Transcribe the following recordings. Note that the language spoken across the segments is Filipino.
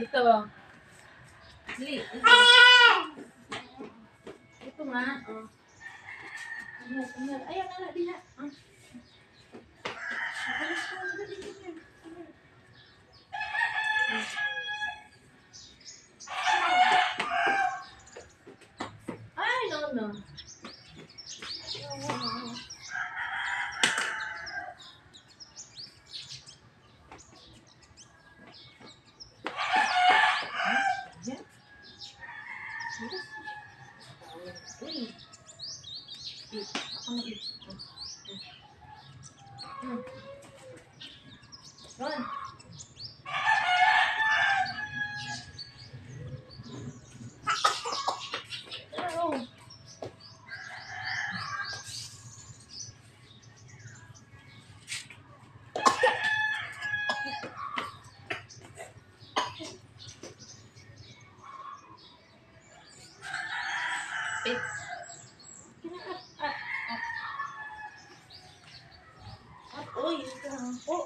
Dito. Dili. Ito nga. Oh. Ayan, anak, diha. Ay, no, no. Run. Oh. Uy, oh.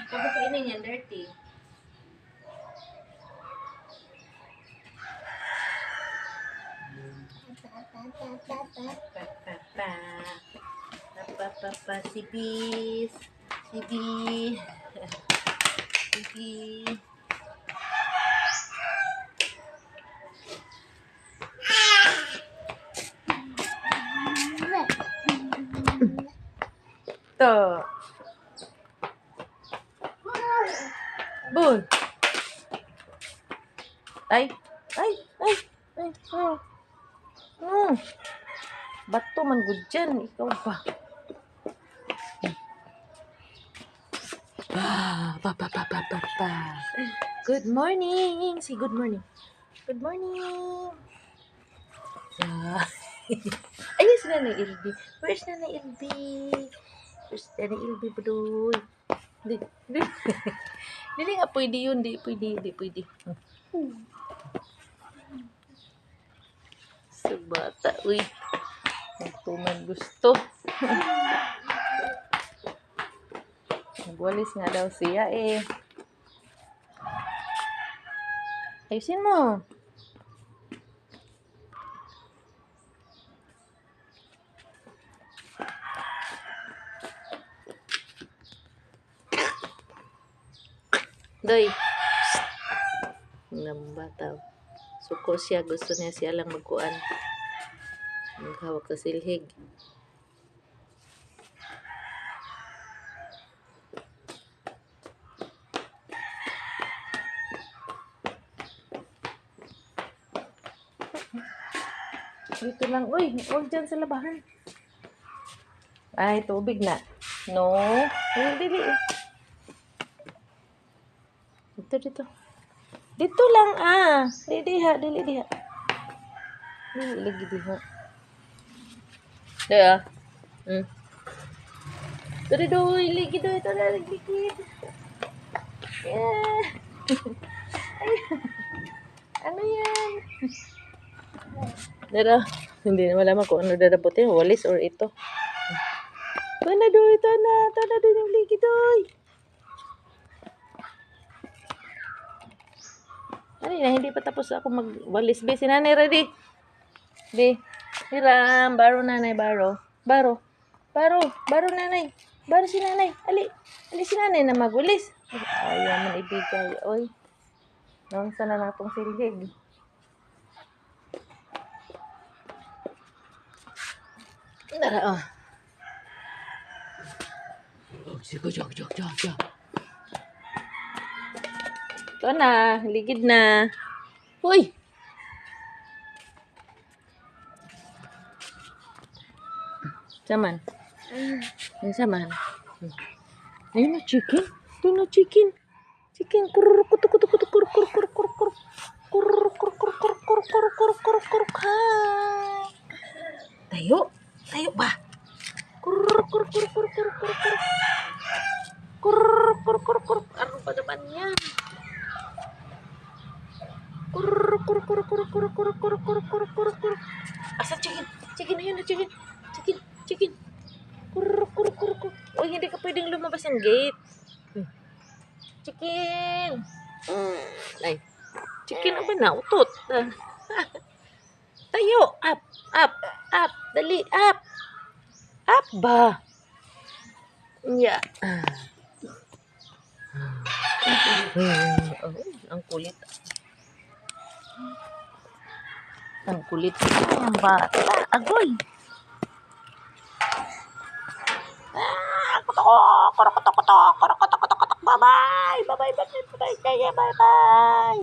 Kapag kainin yan, dirty. Si Bis. Si Bis. Si Bis. To. Boy. Ay. Ay. Ay. Ay. Oh. Oh. Bato man gud dyan. Ikaw ba? Pa. Good morning. Say good morning. Good morning. Ayun si Nanay LB. Where's Nanay LB? Where's Nanay LB, budoy? Dili nga pwede yun. Di pwede. Sa bata, uy. Ito man gusto. Nagwalis nga daw siya eh. Ayusin mo. Doy. Ng bata. Suko siya. Gusto niya siya lang magkuan. Maghawak sa silhig. Dito lang. Uy, huwag dyan sa labahan. Ay, tubig na. No. Dili. Dito. Dito lang Dili diha. Dili lagi diha. Diha. Doy, ligi doy. Ito na, ligid. Yeah. Ano yan? Dara. Hindi na malaman kung ano dadaputin. Walis or ito. Ito na doy. Ito na doy yung ligi doy. Ano na, hindi pa tapos ako magwalis. Be, si nanay ready. Be, hiram. Baro nanay, baro. Baro nanay. Baro si nanay. Ali si nanay na magwalis. Ayaw man ibigay. Oy. Nung sana na itong silhig. Nara, Sige, jog. Ito na, ligid na. Uy! Saman. Saman. Ayun na, chicken. Ito na, chicken. Chicken. Tayo ba? Ano ba naman yan? Asa chicken? Chicken na yun, chicken. Uy, hindi ka pwedeng lumabas ng gate. Chicken! Ay, chicken na ba na? Utot. Tayo! Up! Up! Up! Dali! Up! Up ba? Yeah. Oh, ang kulit. Ang kulit ang bata. Agoy! Bye-bye! Bye-bye! Bye-bye! Bye-bye! Bye-bye!